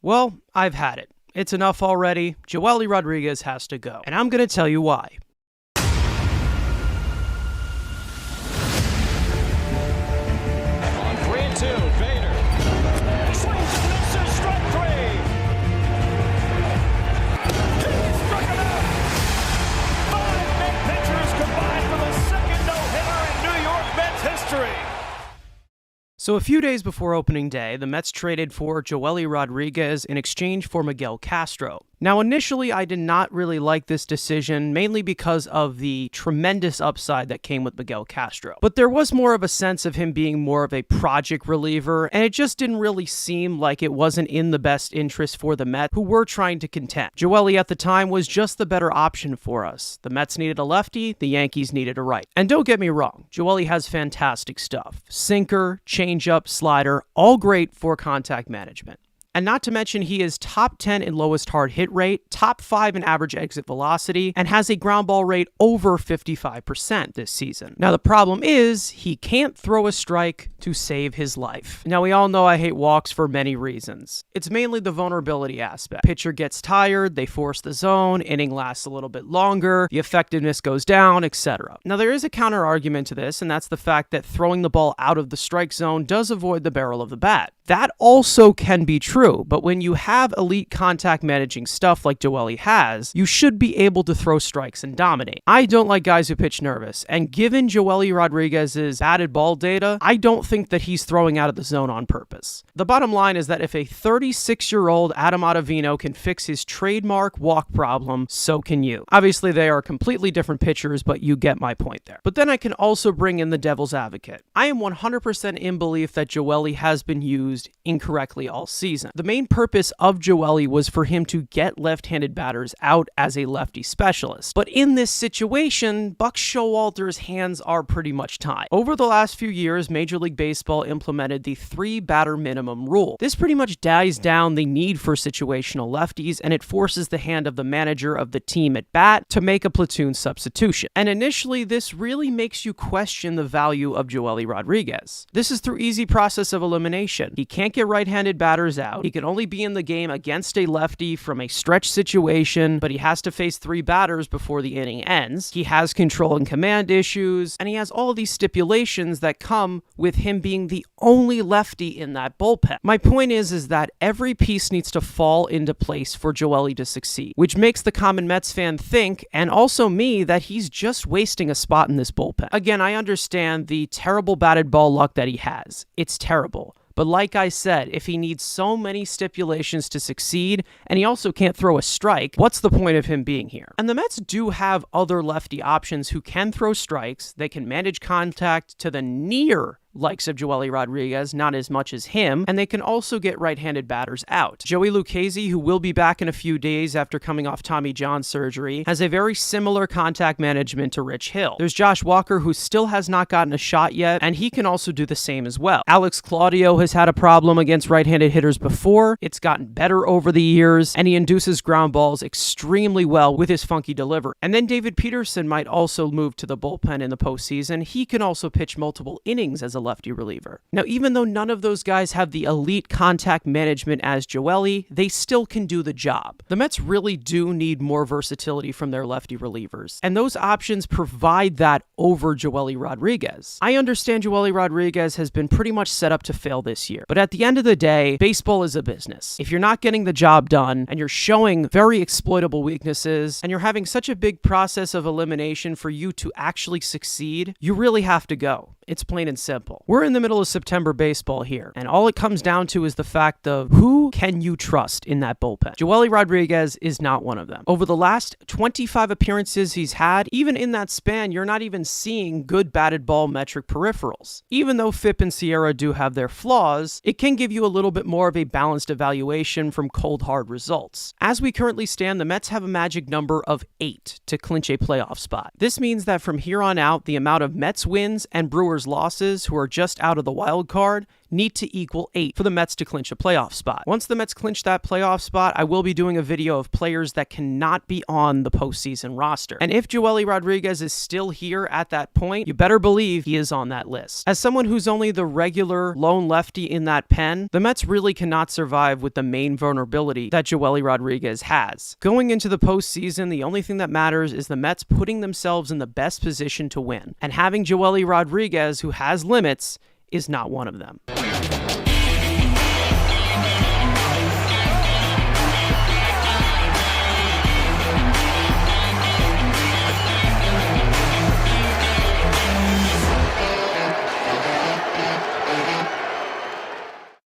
Well, I've had it. It's enough already. Joely Rodriguez has to go. And I'm going to tell you why. On 3-2, Vader. Swings and misses, strike three. He struck him out. 5 Met pitchers combined for the second no-hitter in New York Mets history. So a few days before opening day, the Mets traded for Joely Rodriguez in exchange for Miguel Castro. Now, initially, I did not really like this decision, mainly because of the tremendous upside that came with Miguel Castro. But there was more of a sense of him being more of a project reliever, and it just didn't really seem like it wasn't in the best interest for the Mets, who were trying to contend. Joely at the time was just the better option for us. The Mets needed a lefty, the Yankees needed a right. And don't get me wrong, Joely has fantastic stuff. Sinker, changeup, slider, all great for contact management. And not to mention, he is top 10 in lowest hard hit rate, top 5 in average exit velocity, and has a ground ball rate over 55% this season. Now, the problem is he can't throw a strike to save his life. Now, we all know I hate walks for many reasons. It's mainly the vulnerability aspect. Pitcher gets tired, they force the zone, inning lasts a little bit longer, the effectiveness goes down, etc. Now, there is a counter argument to this, and that's the fact that throwing the ball out of the strike zone does avoid the barrel of the bat. That also can be true, but when you have elite contact managing stuff like Joely has, you should be able to throw strikes and dominate. I don't like guys who pitch nervous, and given Joely Rodriguez's batted ball data, I don't think that he's throwing out of the zone on purpose. The bottom line is that if a 36-year-old Adam Ottavino can fix his trademark walk problem, so can you. Obviously, they are completely different pitchers, but you get my point there. But then I can also bring in the devil's advocate. I am 100% in belief that Joely has been used incorrectly all season. The main purpose of Joely was for him to get left-handed batters out as a lefty specialist. But in this situation, Buck Showalter's hands are pretty much tied. Over the last few years, Major League Baseball implemented the 3-batter minimum rule. This pretty much dies down the need for situational lefties, and it forces the hand of the manager of the team at bat to make a platoon substitution. And initially, this really makes you question the value of Joely Rodriguez. This is through easy process of elimination. He can't get right-handed batters out. He can only be in the game against a lefty from a stretch situation, but he has to face 3 batters before the inning ends. He has control and command issues, and he has all these stipulations that come with him being the only lefty in that bullpen. My point is that every piece needs to fall into place for Joely to succeed, which makes the common Mets fan think, and also me, that he's just wasting a spot in this bullpen. Again, I understand the terrible batted ball luck that he has. It's terrible. But like I said, if he needs so many stipulations to succeed, and he also can't throw a strike, what's the point of him being here? And the Mets do have other lefty options who can throw strikes. They can manage contact to the near likes of Joely Rodriguez, not as much as him, and they can also get right-handed batters out. Joey Lucchesi, who will be back in a few days after coming off Tommy John surgery, has a very similar contact management to Rich Hill. There's Josh Walker, who still has not gotten a shot yet, and he can also do the same as well. Alex Claudio has had a problem against right-handed hitters before. It's gotten better over the years, and he induces ground balls extremely well with his funky delivery. And then David Peterson might also move to the bullpen in the postseason. He can also pitch multiple innings as a lefty reliever. Now, even though none of those guys have the elite contact management as Joely, they still can do the job. The Mets really do need more versatility from their lefty relievers, and those options provide that over Joely Rodriguez. I understand Joely Rodriguez has been pretty much set up to fail this year, but at the end of the day, baseball is a business. If you're not getting the job done, and you're showing very exploitable weaknesses, and you're having such a big process of elimination for you to actually succeed, you really have to go. It's plain and simple. We're in the middle of September baseball here, and all it comes down to is the fact of who can you trust in that bullpen. Joely Rodriguez is not one of them. Over the last 25 appearances he's had, even in that span, you're not even seeing good batted ball metric peripherals. Even though FIP and Sierra do have their flaws, it can give you a little bit more of a balanced evaluation from cold hard results. As we currently stand, the Mets have a magic number of 8 to clinch a playoff spot. This means that from here on out, the amount of Mets wins and Brewers losses, who are just out of the wild card, need to equal 8 for the Mets to clinch a playoff spot. Once the Mets clinch that playoff spot, I will be doing a video of players that cannot be on the postseason roster. And if Joely Rodriguez is still here at that point, you better believe he is on that list. As someone who's only the regular lone lefty in that pen, the Mets really cannot survive with the main vulnerability that Joely Rodriguez has. Going into the postseason, the only thing that matters is the Mets putting themselves in the best position to win. And having Joely Rodriguez, who has limits, is not one of them.